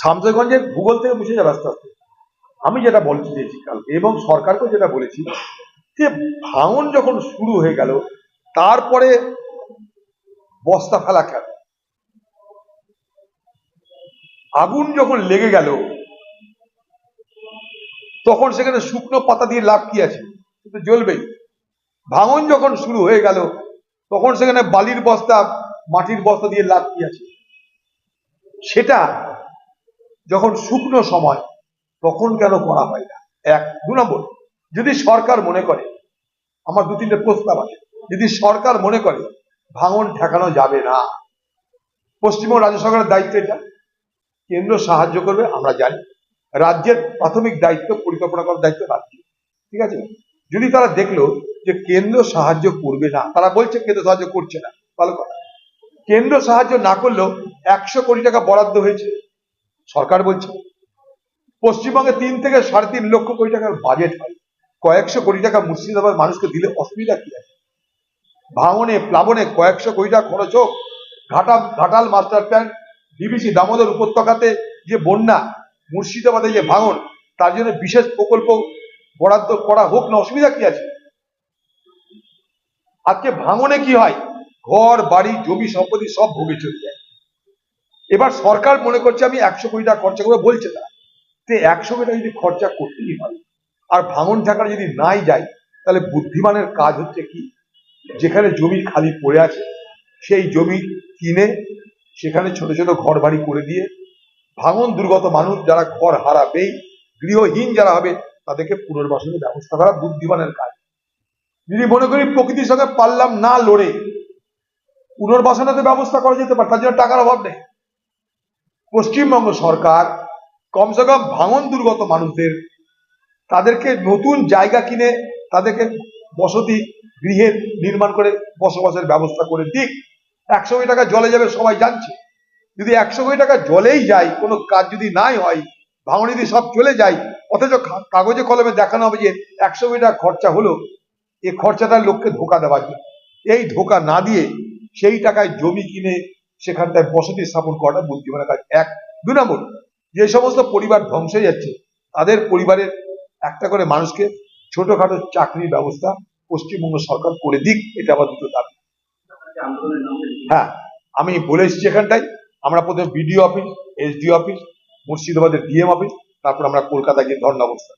শামসেরগঞ্জের ভূগোল থেকে মুছে যাবে আস্তে আস্তে। আমি যেটা বলতে চেয়েছি কালকে এবং সরকারকেও যেটা বলেছি যে ভাঙন যখন শুরু হয়ে গেল তারপরে বস্তা ফেলা কেন? আগুন যখন লেগে গেল তখন সেখানে শুকনো পাতা দিয়ে লাভ কি আছে? কিন্তু জ্বলবেই। ভাঙন যখন শুরু হয়ে গেল তখন সেখানে বালির বস্তা মাটির বস্তা দিয়ে লাভ কি আছে? সেটা যখন শুকনো সময় তখন কেন করা হয় না? এক। দু নম্বর, যদি সরকার মনে করে, আমার দু তিনটে প্রস্তাব আছে, যদি সরকার মনে করে ভাঙন ঠেকানো যাবে না, পশ্চিমবঙ্গ রাজ্য সরকারের দায়িত্ব এটা, কেন্দ্র সাহায্য করবে আমরা জানি, রাজ্যের প্রাথমিক দায়িত্ব পরিকল্পনা করার দায়িত্ব রাজ্য, ঠিক আছে? যদি তারা দেখলো যে কেন্দ্র সাহায্য করবে না, তারা বলছে কেন্দ্র সাহায্য করছে না, ভালো কথা, কেন্দ্র সাহায্য না করলেও 100 কোটি টাকা বরাদ্দ হয়েছে, সরকার বলছে পশ্চিমবঙ্গে 3 থেকে 3.5 লক্ষ কোটি টাকার বাজেট হয়, কয়েকশো কোটি টাকা মুর্শিদাবাদ মানুষকে দিলে অসুবিধা কি আছে? ভাঙনে প্লাবনে কয়েকশো কোটি টাকা খরচ হোক, Ghatal master plan, DVC Damodar উপত্যকাতে যে বন্যা, মুর্শিদাবাদে যে ভাঙন, তার জন্য বিশেষ প্রকল্প বরাদ্দ করা হোক না, অসুবিধা কি আছে? আজকে ভাঙনে কি হয়? ঘর বাড়ি জমি সম্পত্তি সব ভোগে চলে যায়। এবার সরকার মনে করছে আমি 100 কোটি টাকা খরচা করবো, বলছে না, 100 কোটি টাকা যদি খরচা করতেই হয় আর ভাঙন ঠেকানো যদি নাই যায়, তাহলে বুদ্ধিমানের কাজ হচ্ছে কি, যেখানে জমি খালি পড়ে আছে সেই জমি কিনে সেখানে ছোট ছোট ঘর বাড়ি করে দিয়ে ভাঙন দুর্গত মানুষ যারা ঘর হারাবেই, গৃহহীন যারা হবে, তাদেরকে পুনর্বাসনের ব্যবস্থা করা বুদ্ধিমানের কাজ। যদি মনে করি প্রকৃতির সঙ্গে পারলাম না লড়ে পুনর্বাসনের ব্যবস্থা করা যেতে পারে, তার জন্য টাকার অভাব নেই। পশ্চিমবঙ্গ সরকার কমসে কম ভাঙন দুর্গত মানুষদের তাদেরকে নতুন জায়গা কিনে তাদেরকে বসতি গৃহের নির্মাণ করে বসবাসের ব্যবস্থা করে দিক। 100 কোটি টাকা জলে যাবে সবাই জানছে। যদি 100 কোটি টাকা জলেই যায়, কোনো কাজ যদি নাই হয়, ভাঙনে যদি সব চলে যায়, অথচ কাগজে কলমে দেখানো হবে যে 100 কোটি টাকা খরচা হলো, এই খরচাটা লোককে ধোকা দেওয়ার জন্য। এই ধোকা না দিয়ে সেই টাকায় জমি কিনে সেখানটায় বসতি স্থাপন করাটা বুদ্ধিমানের কাজ, এক। 2 নম্বর, যে সমস্ত পরিবার ধ্বংস হয়ে যাচ্ছে তাদের পরিবারের একটা করে মানুষকে ছোটখাটো চাকরির ব্যবস্থা পশ্চিমবঙ্গ সরকার করে দিক, এটা আবার দুটো দাবি। হ্যাঁ, আমি বলে এসেছি এখানটাই, আমরা প্রথমে বিডিও অফিস, এসডিও অফিস, মুর্শিদাবাদের ডিএম অফিস, তারপর আমরা কলকাতা গিয়ে ধর্ণা অবস্থান।